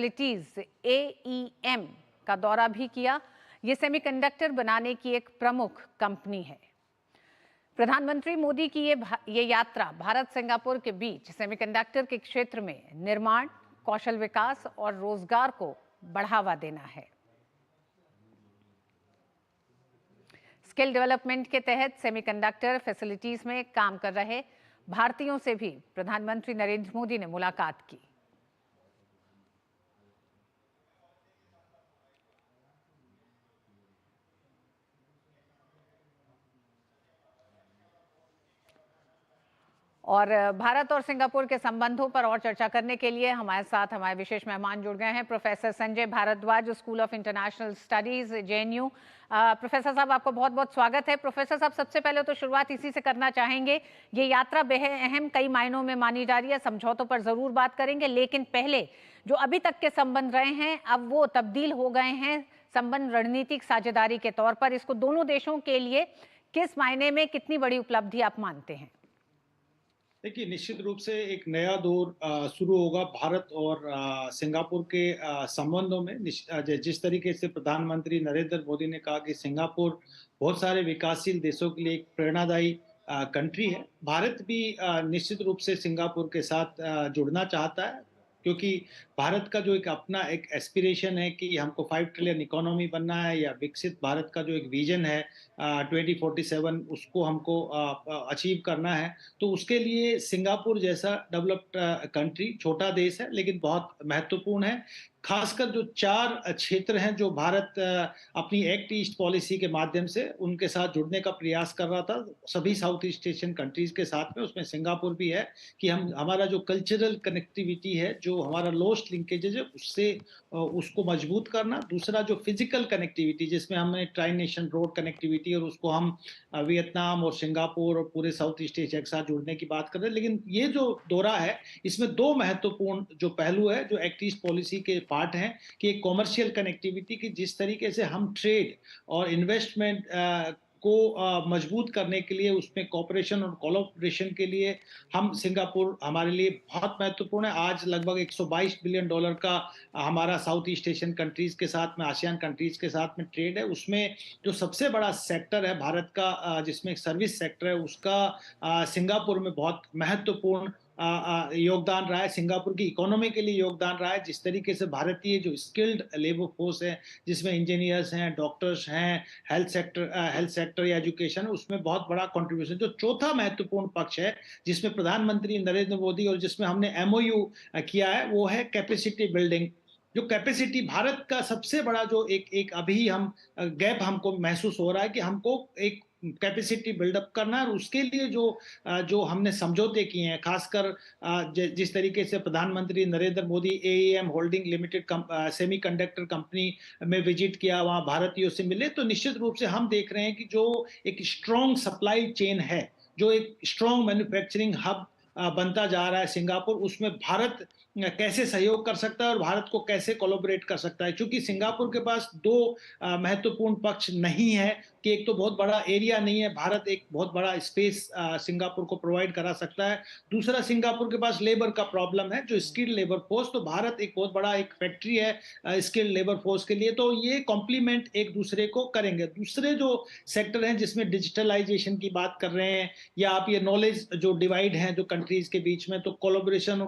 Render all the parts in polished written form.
Facilities AEM का दौरा भी किया। ये सेमीकंडक्टर बनाने की एक प्रमुख कंपनी है। प्रधानमंत्री मोदी की ये यात्रा भारत सिंगापुर के बीच सेमीकंडक्टर के क्षेत्र में निर्माण, कौशल विकास और रोजगार को बढ़ावा देना है। स्किल डेवलपमेंट के तहत सेमीकंडक्टर फैसिलिटीज में काम कर रहे भारतीयों से भी प्रधानमंत्री नरेंद्र मोदी ने मुलाकात की। और भारत और सिंगापुर के संबंधों पर और चर्चा करने के लिए हमारे साथ हमारे विशेष मेहमान जुड़ गए हैं। Professor Sanjay Bhardwaj, school of international studies, JNU। Professor साहब, आपको बहुत बहुत स्वागत है। प्रोफेसर साहब, सबसे पहले तो शुरुआत इसी से करना चाहेंगे। ये यात्रा बेहद अहम कई मायनों में मानी जा रही है। समझौतों पर जरूर बात करेंगे, लेकिन पहले जो अभी तक के संबंध रहे हैं अब वो तब्दील हो गए हैं संबंध रणनीतिक साझेदारी के तौर पर। इसको दोनों देशों के लिए किस मायने में कितनी बड़ी उपलब्धि आप मानते हैं? देखिए, निश्चित रूप से एक नया दौर शुरू होगा भारत और सिंगापुर के संबंधों में। जिस तरीके से प्रधानमंत्री नरेंद्र मोदी ने कहा कि सिंगापुर बहुत सारे विकासशील देशों के लिए एक प्रेरणादायी कंट्री है। भारत भी निश्चित रूप से सिंगापुर के साथ जुड़ना चाहता है, क्योंकि भारत का जो एक अपना एक एस्पिरेशन है कि हमको 5 ट्रिलियन इकोनॉमी बनना है, या विकसित भारत का जो एक विजन है 2047, उसको हमको अचीव करना है। तो उसके लिए सिंगापुर जैसा डेवलप्ड कंट्री, छोटा देश है लेकिन बहुत महत्वपूर्ण है। खासकर जो 4 क्षेत्र हैं जो भारत अपनी एक्ट ईस्ट पॉलिसी के माध्यम से उनके साथ जुड़ने का प्रयास कर रहा था, सभी साउथ ईस्ट एशियन कंट्रीज के साथ में, उसमें सिंगापुर भी है। कि हम हमारा जो कल्चरल कनेक्टिविटी है, जो हमारा लोस्ट लिंकेजेस है, उससे उसको मजबूत करना। दूसरा जो फिजिकल कनेक्टिविटी, जिसमें हमने ट्राई नेशन रोड कनेक्टिविटी, और उसको हम वियतनाम और सिंगापुर और पूरे साउथ ईस्ट एशिया के साथ जुड़ने की बात कर रहे हैं। लेकिन ये जो दौरा है, इसमें 2 महत्वपूर्ण जो पहलू है जो एक्ट ईस्ट पॉलिसी के पार्ट हैं, कि एक कॉमर्शियल कनेक्टिविटी की जिस तरीके से हम ट्रेड और इन्वेस्टमेंट को मजबूत करने के लिए, उसमें कॉपरेशन और कोलैबोरेशन के लिए हम सिंगापुर हमारे लिए बहुत महत्वपूर्ण है। आज लगभग $122 बिलियन का हमारा साउथ ईस्ट एशियन कंट्रीज के साथ में, आसियान कंट्रीज के साथ में ट्रेड है। उसमें जो सबसे बड़ा सेक्टर है भारत का, जिसमें सर्विस सेक्टर है, उसका सिंगापुर में बहुत महत्वपूर्ण योगदान रहा है। सिंगापुर की इकोनॉमी के लिए योगदान रहा है। जिस तरीके से भारतीय जो स्किल्ड लेबर फोर्स है, जिसमें इंजीनियर्स हैं, डॉक्टर्स हैं, हेल्थ सेक्टर या एजुकेशन, उसमें बहुत बड़ा कंट्रीब्यूशन। जो चौथा महत्वपूर्ण पक्ष है जिसमें प्रधानमंत्री नरेंद्र मोदी और जिसमें हमने MOU किया है, वो है कैपेसिटी बिल्डिंग। जो कैपेसिटी भारत का सबसे बड़ा जो एक अभी हम गैप हमको महसूस हो रहा है, कि हमको एक कैपेसिटी बिल्डअप करना है। और उसके लिए जो हमने समझौते किए हैं, खासकर जिस तरीके से प्रधानमंत्री Narendra Modi AEM holding limited semiconductor company में विजिट किया, वहां भारतीयों से मिले, तो निश्चित रूप से हम देख रहे हैं कि जो एक स्ट्रॉन्ग सप्लाई चेन है, जो एक स्ट्रॉन्ग मैन्युफैक्चरिंग हब बनता जा रहा है सिंगापुर, उसमें भारत कैसे सहयोग कर सकता है और भारत को कैसे कोलैबोरेट कर सकता है। क्योंकि सिंगापुर के पास 2 महत्वपूर्ण पक्ष नहीं है, कि एक तो बहुत बड़ा एरिया नहीं है, भारत एक बहुत बड़ा स्पेस सिंगापुर को प्रोवाइड करा सकता है। दूसरा, सिंगापुर के पास लेबर का प्रॉब्लम है, जो स्किल्ड लेबर फोर्स, तो भारत एक बहुत बड़ा एक फैक्ट्री है स्किल्ड लेबर फोर्स के लिए। तो ये कॉम्प्लीमेंट एक दूसरे को करेंगे। दूसरे जो सेक्टर हैं जिसमें डिजिटलाइजेशन की बात कर रहे हैं, या आप ये नॉलेज जो डिवाइड है जो कंट्रीज के बीच में, तो कोलैबोरेशन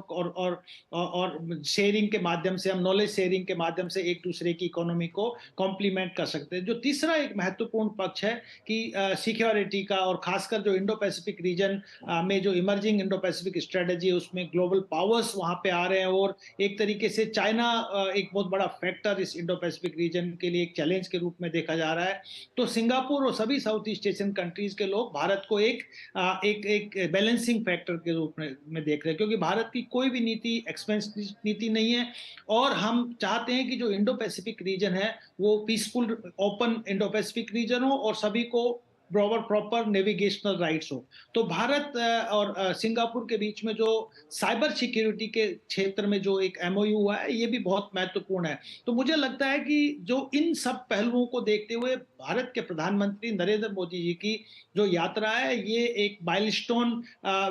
और शेयरिंग के माध्यम से, हम नॉलेज शेयरिंग के माध्यम से एक दूसरे की इकोनॉमी को कॉम्प्लीमेंट कर सकते हैं। जो तीसरा एक महत्वपूर्ण पक्ष है कि सिक्योरिटी का, और खासकर जो इंडो पैसिफिक रीजन में जो इमर्जिंग इंडो पैसिफिक स्ट्रेटेजी है, उसमें ग्लोबल पावर्स वहां पे आ रहे हैं, और एक तरीके से चाइना एक बहुत बड़ा फैक्टर इस इंडो पैसिफिक रीजन के लिए एक चैलेंज के रूप में देखा जा रहा है। तो सिंगापुर और सभी साउथ ईस्ट एशियन कंट्रीज के लोग भारत को एक बैलेंसिंग फैक्टर के रूप में देख रहे हैं, क्योंकि भारत की कोई भी नीति एक्सपेंस नीति नहीं है, और हम चाहते हैं कि जो इंडो पैसिफिक रीजन है वो peaceful open Indo Pacific region हो, और सभी को प्रॉपर नेविगेशनल राइट्स हो। तो भारत और सिंगापुर के बीच में जो साइबर सिक्योरिटी के क्षेत्र में जो एक एमओयू हुआ है, ये भी बहुत महत्वपूर्ण है। तो मुझे लगता है कि जो इन सब पहलुओं को देखते हुए भारत के प्रधानमंत्री नरेंद्र मोदी जी की जो यात्रा है, ये एक माइलस्टोन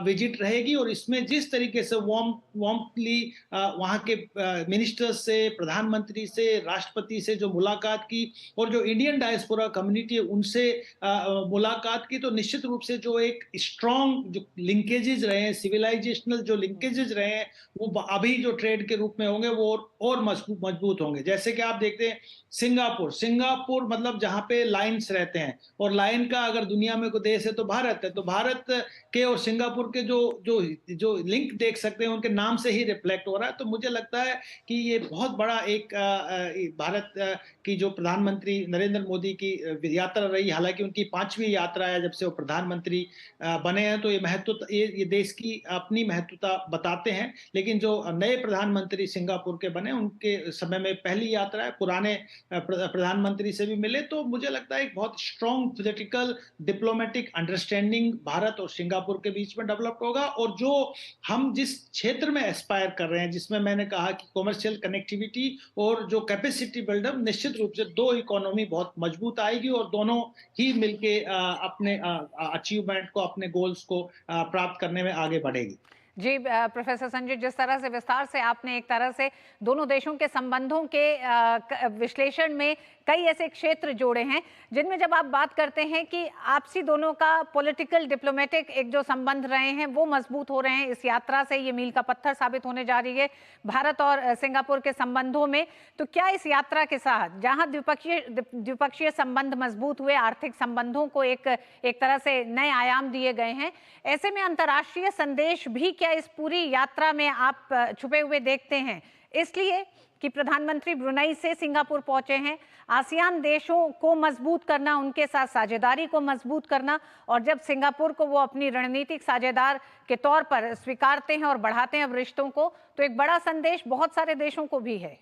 विजिट रहेगी, और इसमें जिस तरीके से वार्मली वहाँ के मिनिस्टर्स से, प्रधानमंत्री से, राष्ट्रपति से जो मुलाकात की, और जो इंडियन डायस्पोरा कम्युनिटी है उनसे मुलाकात की, तो निश्चित रूप से जो एक स्ट्रॉन्ग जो लिंकेजेस रहे हैं, सिविलाइजेशनल जो लिंकेजेस रहे हैं, वो अभी जो ट्रेड के रूप में होंगे वो और मजबूत होंगे। जैसे कि आप देखते हैं सिंगापुर मतलब जहां पे लाइन्स रहते हैं, और लाइन का अगर दुनिया में कोई देश है तो भारत है। तो भारत के और सिंगापुर के जो जो जो लिंक देख सकते हैं, उनके नाम से ही रिफ्लेक्ट हो रहा है। तो मुझे लगता है कि ये बहुत बड़ा एक भारत की जो प्रधानमंत्री नरेंद्र मोदी की यात्रा रही, हालांकि उनकी 5वीं यात्रा है जब से वो प्रधानमंत्री बने हैं, तो ये महत्व ये देश की अपनी महत्वता बताते हैं। लेकिन जो नए प्रधानमंत्री सिंगापुर के बने, उनके समय में पहली यात्रा है, पुराने प्रधानमंत्री से भी मिले, तो मुझे लगता है एक बहुत strong political diplomatic understanding Bharat और सिंगापुर के बीच में डेवलप होगा। और जो हम जिस क्षेत्र में एस्पायर कर रहे हैं, जिसमें मैंने कहा कि कॉमर्शियल कनेक्टिविटी और जो कैपेसिटी बिल्डअप, निश्चित रूप से दो इकोनॉमी बहुत मजबूत आएगी, और दोनों ही मिलके अपने अचीवमेंट को, अपने गोल्स को प्राप्त करने में आगे बढ़ेगी। जी प्रोफेसर संजय, जिस तरह से विस्तार से आपने एक तरह से दोनों देशों के संबंधों के विश्लेषण में कई ऐसे क्षेत्र जोड़े हैं जिनमें जब आप बात करते हैं कि आपसी दोनों का पॉलिटिकल डिप्लोमेटिक एक जो संबंध रहे हैं वो मजबूत हो रहे हैं, इस यात्रा से ये मील का पत्थर साबित होने जा रही है भारत और सिंगापुर के संबंधों में। तो क्या इस यात्रा के साथ जहां द्विपक्षीय संबंध मजबूत हुए, आर्थिक संबंधों को एक तरह से नए आयाम दिए गए हैं, ऐसे में अंतर्राष्ट्रीय संदेश भी क्या इस पूरी यात्रा में आप छुपे हुए देखते हैं? इसलिए कि प्रधानमंत्री ब्रुनई से सिंगापुर पहुंचे हैं, आसियान देशों को मजबूत करना, उनके साथ साझेदारी को मजबूत करना, और जब सिंगापुर को वो अपनी रणनीतिक साझेदार के तौर पर स्वीकारते हैं और बढ़ाते हैं अब रिश्तों को, तो एक बड़ा संदेश बहुत सारे देशों को भी है।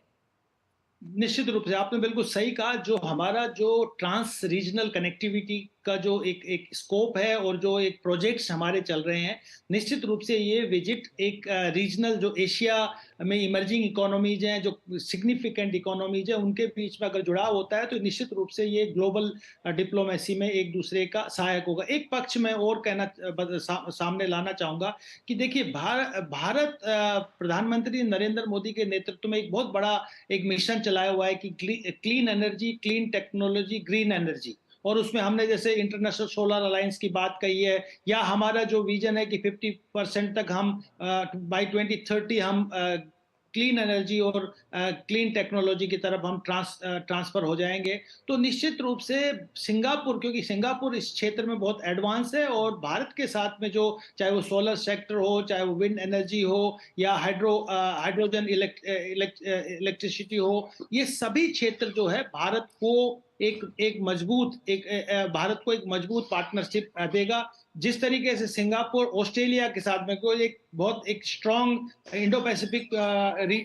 निश्चित रूप से आपने बिल्कुल सही कहा। जो हमारा जो ट्रांस रीजनल कनेक्टिविटी का जो एक स्कोप है, और जो एक प्रोजेक्ट्स हमारे चल रहे हैं, निश्चित रूप से ये विजिट एक रीजनल जो एशिया में इमर्जिंग इकोनॉमीज हैं, जो सिग्निफिकेंट इकोनॉमीज हैं, उनके बीच में अगर जुड़ाव होता है तो निश्चित रूप से ये ग्लोबल डिप्लोमेसी में एक दूसरे का सहायक होगा। एक पक्ष में और कहना सामने लाना चाहूंगा कि देखिए भारत प्रधानमंत्री नरेंद्र मोदी के नेतृत्व में एक बहुत बड़ा एक मिशन चलाया हुआ है कि clean energy, clean technology, green energy, और उसमें हमने जैसे इंटरनेशनल सोलर अलायंस की बात कही है, या हमारा जो विजन है कि 50% तक हम बाय 2030 हम क्लीन एनर्जी और क्लीन टेक्नोलॉजी की तरफ हम ट्रांसफर हो जाएंगे। तो निश्चित रूप से सिंगापुर, क्योंकि सिंगापुर इस क्षेत्र में बहुत एडवांस है, और भारत के साथ में जो चाहे वो सोलर सेक्टर हो, चाहे वो विंड एनर्जी हो, या हाइड्रोजन इलेक्ट्रिसिटी हो, ये सभी क्षेत्र जो है भारत को एक मजबूत भारत को एक मजबूत पार्टनरशिप देगा। जिस तरीके से सिंगापुर ऑस्ट्रेलिया के साथ में कोई एक स्ट्रॉन्ग इंडो पैसिफिक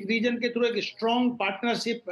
रीजन के थ्रू एक स्ट्रॉन्ग पार्टनरशिप,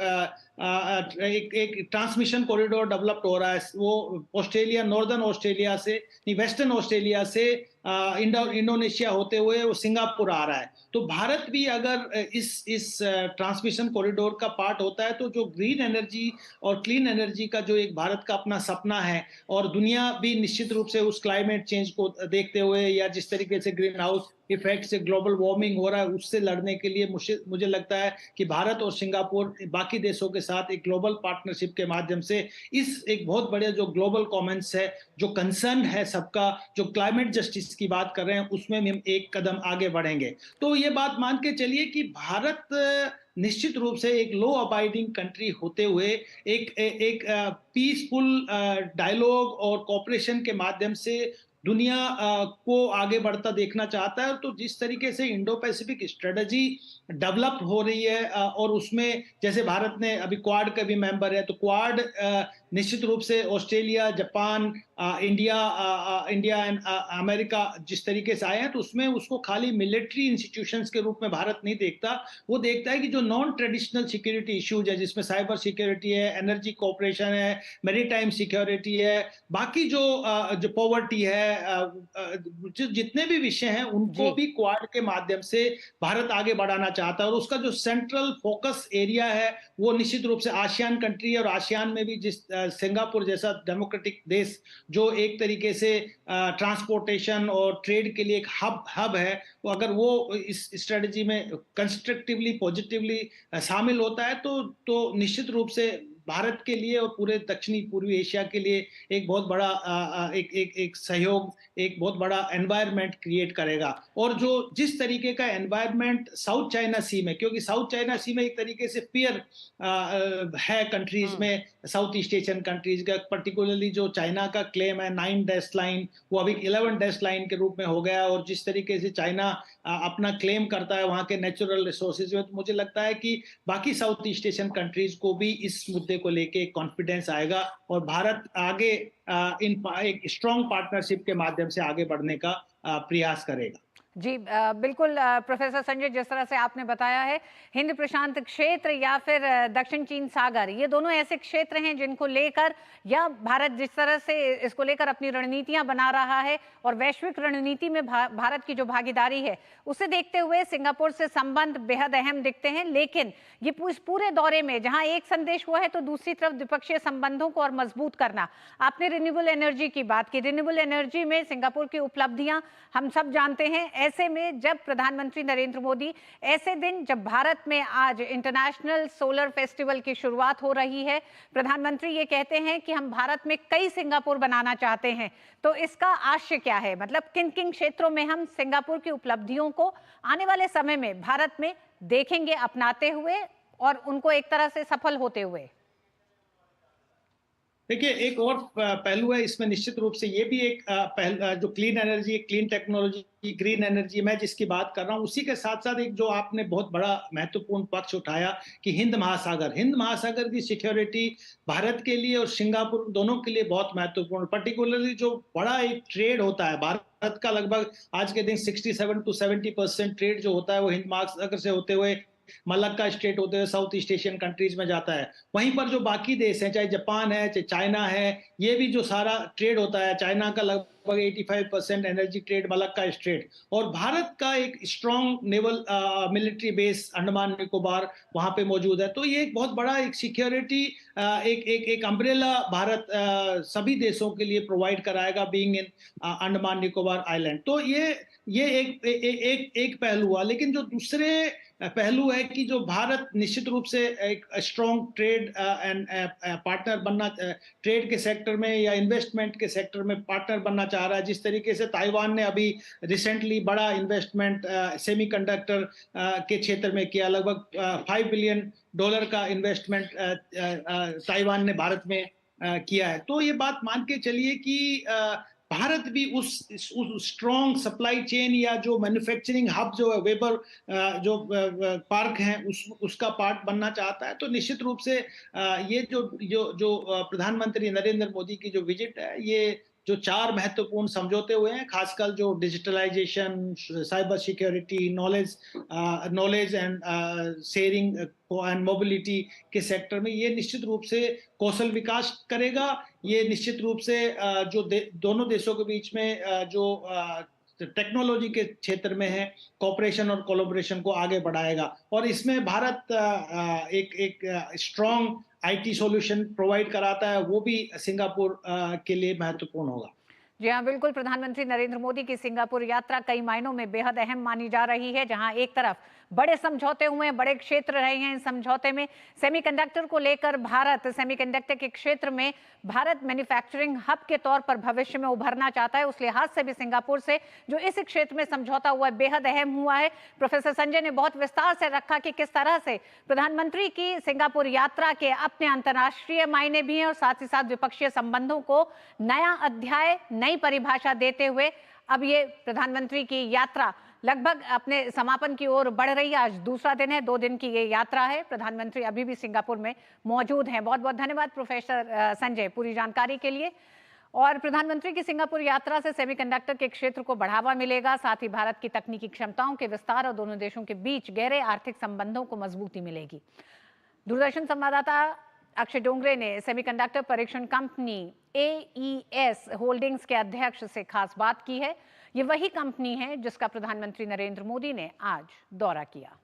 एक ट्रांसमिशन कॉरिडोर डेवलप हो रहा है, वो ऑस्ट्रेलिया, नॉर्दर्न ऑस्ट्रेलिया से, वेस्टर्न ऑस्ट्रेलिया से इंडोनेशिया होते हुए वो सिंगापुर आ रहा है। तो भारत भी अगर इस ट्रांसमिशन कॉरिडोर का पार्ट होता है, तो जो ग्रीन एनर्जी और क्लीन एनर्जी का जो एक भारत का अपना सपना है, और दुनिया भी निश्चित रूप से उस क्लाइमेट चेंज को देखते हुए, या जिस तरीके से ग्रीन हाउस इफेक्ट से ग्लोबल वार्मिंग हो रहा है, उससे लड़ने के लिए मुझे लगता है कि भारत और सिंगापुर बाकी देशों के साथ एक ग्लोबल पार्टनरशिप के माध्यम से इस एक बहुत बड़े जो ग्लोबल कॉमन्स है, जो कंसर्न है सबका, जो क्लाइमेट जस्टिस की बात कर रहे हैं, उसमें भी हम एक कदम आगे बढ़ेंगे। तो ये बात मान के चलिए कि भारत निश्चित रूप से एक लो अबाइडिंग कंट्री होते हुए एक पीसफुल डायलॉग और कोऑपरेशन के माध्यम से दुनिया को आगे बढ़ता देखना चाहता है। तो जिस तरीके से इंडो पैसिफिक स्ट्रेटजी डेवलप हो रही है, और उसमें जैसे भारत ने अभी क्वाड का भी मेंबर है, तो क्वाड निश्चित रूप से Australia, Japan, India and America जिस तरीके से आए हैं, तो उसमें उसको खाली मिलिट्री इंस्टीट्यूशंस के रूप में भारत नहीं देखता। वो देखता है कि जो नॉन ट्रेडिशनल सिक्योरिटी इश्यूज है, जिसमें साइबर सिक्योरिटी है, एनर्जी कोऑपरेशन है, मैरीटाइम सिक्योरिटी है, बाकी जो पॉवर्टी है, जितने भी विषय हैं, उनको जी। भी क्वाड के माध्यम से भारत आगे बढ़ाना चाहता है। और उसका जो सेंट्रल फोकस एरिया है, वो निश्चित रूप से आसियान कंट्री है। और आसियान में भी जिस सिंगापुर जैसा डेमोक्रेटिक देश जो एक तरीके से ट्रांसपोर्टेशन और ट्रेड के लिए एक हब है, तो अगर वो इस स्ट्रेटजी में कंस्ट्रक्टिवली पॉजिटिवली शामिल होता है, तो निश्चित रूप से भारत के लिए और पूरे दक्षिणी पूर्वी एशिया के लिए एक बहुत बड़ा एक सहयोग, एक बहुत बड़ा एनवायरनमेंट क्रिएट करेगा। और जो जिस तरीके का एनवायरनमेंट साउथ चाइना सी में, क्योंकि साउथ चाइना सी में एक तरीके से फियर है कंट्रीज में, साउथ ईस्ट एशियन कंट्रीज का, पर्टिकुलरली जो चाइना का क्लेम है 9 डैश लाइन, वो अभी 11 डैश लाइन के रूप में हो गया। और जिस तरीके से चाइना अपना क्लेम करता है वहां के नेचुरल रिसोर्सेज में, तो मुझे लगता है कि बाकी साउथ ईस्ट एशियन कंट्रीज को भी इस मुद्दे को लेके कॉन्फिडेंस आएगा और भारत आगे एक स्ट्रॉन्ग पार्टनरशिप के माध्यम से आगे बढ़ने का प्रयास करेगा। जी बिल्कुल प्रोफेसर संजय, जिस तरह से आपने बताया है, हिंद प्रशांत क्षेत्र या फिर दक्षिण चीन सागर, ये दोनों ऐसे क्षेत्र हैं जिनको लेकर, या भारत जिस तरह से इसको लेकर अपनी रणनीतियां बना रहा है और वैश्विक रणनीति में भारत की जो भागीदारी है, उसे देखते हुए सिंगापुर से संबंध बेहद अहम दिखते हैं। लेकिन ये इस पूरे दौरे में जहां एक संदेश हुआ है, तो दूसरी तरफ द्विपक्षीय संबंधों को और मजबूत करना। आपने रिन्यूएबल एनर्जी की बात की, रिन्यूएबल एनर्जी में सिंगापुर की उपलब्धियां हम सब जानते हैं। ऐसे में जब प्रधानमंत्री नरेंद्र मोदी, ऐसे दिन जब भारत में आज इंटरनेशनल सोलर फेस्टिवल की शुरुआत हो रही है, प्रधानमंत्री ये कहते हैं कि हम भारत में कई सिंगापुर बनाना चाहते हैं, तो इसका आशय क्या है? मतलब किन किन क्षेत्रों में हम सिंगापुर की उपलब्धियों को आने वाले समय में भारत में देखेंगे अपनाते हुए और उनको एक तरह से सफल होते हुए? देखिए, एक और पहलू है इसमें, निश्चित रूप से ये भी एक जो clean energy, clean technology, green energy, मैं जिसकी बात कर रहा हूँ, उसी के साथ साथ एक जो आपने बहुत बड़ा महत्वपूर्ण पक्ष उठाया कि हिंद महासागर की सिक्योरिटी भारत के लिए और सिंगापुर दोनों के लिए बहुत महत्वपूर्ण, पर्टिकुलरली जो बड़ा एक ट्रेड होता है भारत का, लगभग आज के दिन 67 to 70% ट्रेड जो होता है वो हिंद महासागर से होते हुए मलक्का स्टेट होते हुए साउथ ईस्ट एशियन कंट्रीज में जाता है। वहीं पर जो बाकी देश हैं, चाहे जापान है, चाहे चाइना है, ये भी जो सारा ट्रेड होता है, चाइना का लगभग 85% एनर्जी ट्रेड मलक्का स्टेट, और भारत का एक strong naval military base Andaman Nicobar वहां पे मौजूद है। तो ये एक बहुत बड़ा एक सिक्योरिटी, एक अम्ब्रेला भारत सभी देशों के लिए प्रोवाइड कराएगा, being in Andaman Nicobar island. तो ये एक पहलू हुआ। लेकिन जो दूसरे पहलू है कि जो भारत निश्चित रूप से एक स्ट्रॉन्ग ट्रेड एंड पार्टनर बनना, ट्रेड के सेक्टर में या इन्वेस्टमेंट के सेक्टर में पार्टनर बनना चाह रहा है। जिस तरीके से ताइवान ने अभी रिसेंटली बड़ा इन्वेस्टमेंट सेमीकंडक्टर के क्षेत्र में किया, लगभग $5 बिलियन का इन्वेस्टमेंट ताइवान ने भारत में किया है। तो ये बात मान के चलिए कि भारत भी उस स्ट्रॉन्ग सप्लाई चेन या जो मैन्युफैक्चरिंग हब जो है, वेबर जो पार्क है, उसका पार्ट बनना चाहता है। तो निश्चित रूप से ये जो प्रधानमंत्री नरेंद्र मोदी की जो विजिट है, ये जो 4 महत्वपूर्ण समझौते हुए हैं, खासकर जो digitalisation, cyber security, knowledge and sharing and mobility के सेक्टर में, ये निश्चित रूप से कौशल विकास करेगा। ये निश्चित रूप से जो दोनों देशों के बीच में जो टेक्नोलॉजी के क्षेत्र में है, कॉपरेशन और कोलैबोरेशन को आगे बढ़ाएगा। और इसमें भारत एक स्ट्रॉन्ग आईटी सॉल्यूशन प्रोवाइड कराता है, वो भी सिंगापुर के लिए महत्वपूर्ण होगा। जी हाँ, बिल्कुल। प्रधानमंत्री नरेंद्र मोदी की सिंगापुर यात्रा कई मायनों में बेहद अहम मानी जा रही है, जहां एक तरफ बड़े समझौते हुए हैं, बड़े क्षेत्र रहे हैं। इस समझौते में सेमीकंडक्टर को लेकर भारत, सेमीकंडक्टर के क्षेत्र में भारत मैन्युफैक्चरिंग हब के तौर पर भविष्य में उभरना चाहता है। उस लिहाज से भी सिंगापुर से जो इस क्षेत्र में समझौता हुआ है, बेहद अहम हुआ है। प्रोफेसर संजय ने बहुत विस्तार से रखा कि किस तरह से प्रधानमंत्री की सिंगापुर यात्रा के अपने अंतर्राष्ट्रीय मायने भी हैं और साथ ही साथ द्विपक्षीय संबंधों को नया अध्याय, नई परिभाषा देते हुए अब ये प्रधानमंत्री की यात्रा लगभग अपने समापन की ओर बढ़ रही है। आज दूसरा दिन है, 2 दिन की ये यात्रा है। प्रधानमंत्री अभी भी सिंगापुर में मौजूद हैं। बहुत-बहुत धन्यवाद प्रोफेसर संजय पूरी जानकारी के लिए। और प्रधानमंत्री की सिंगापुर यात्रा से सेमीकंडक्टर के क्षेत्र को बढ़ावा मिलेगा, साथ ही भारत की तकनीकी क्षमताओं के विस्तार और दोनों देशों के बीच गहरे आर्थिक संबंधों को मजबूती मिलेगी। दूरदर्शन संवाददाता अक्षय डोंगरे ने सेमीकंडक्टर परीक्षण कंपनी AES होल्डिंग्स के अध्यक्ष से खास बात की है। ये वही कंपनी है जिसका प्रधानमंत्री नरेंद्र मोदी ने आज दौरा किया।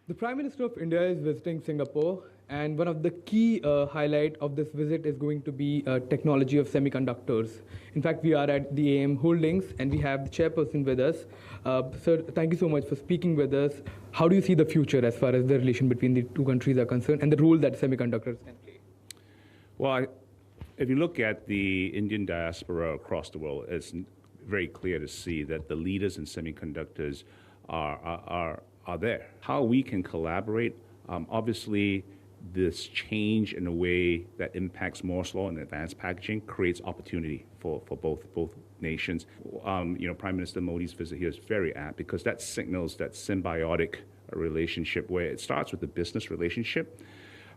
The Prime Minister of India is visiting Singapore, and one of the key highlight of this visit is going to be technology of semiconductors. In fact, we are at the AM Holdings, and we have the chairperson with us. Sir, thank you so much for speaking with us. How do you see the future as far as the relation between the two countries are concerned, and the role that semiconductors can play? Well, if you look at the Indian diaspora across the world, it's very clear to see that the leaders in semiconductors are there. How we can collaborate, obviously, this change in a way that impacts Moore's law and advanced packaging creates opportunity for both nations. Prime Minister Modi's visit here is very apt because that signals that symbiotic relationship where it starts with the business relationship,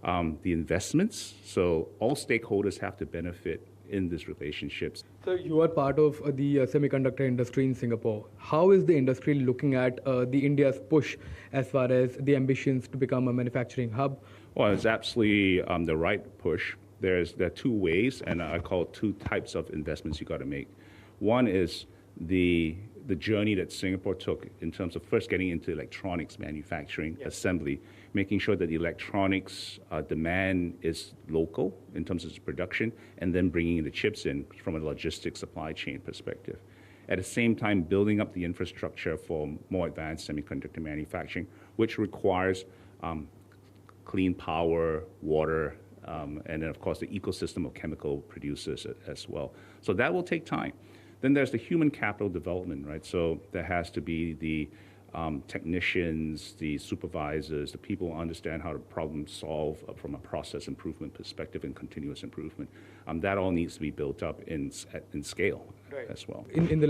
the investments. So all stakeholders have to benefit in these relationships. So you are part of the semiconductor industry in Singapore. How is the industry looking at the India's push as far as the ambitions to become a manufacturing hub? Well, it's absolutely the right push. There are two ways, and I call it two types of investments you got to make. One is the journey that Singapore took in terms of first getting into electronics manufacturing, assembly, making sure that the electronics demand is local in terms of its production, and then bringing the chips in from a logistics supply chain perspective. At the same time, building up the infrastructure for more advanced semiconductor manufacturing, which requires clean power, water, and then, of course, the ecosystem of chemical producers as well. So that will take time. Then there's the human capital development, right? So there has to be the technicians, the supervisors, the people who understand how to problem solve from a process improvement perspective and continuous improvement. That all needs to be built up in scale as well. In the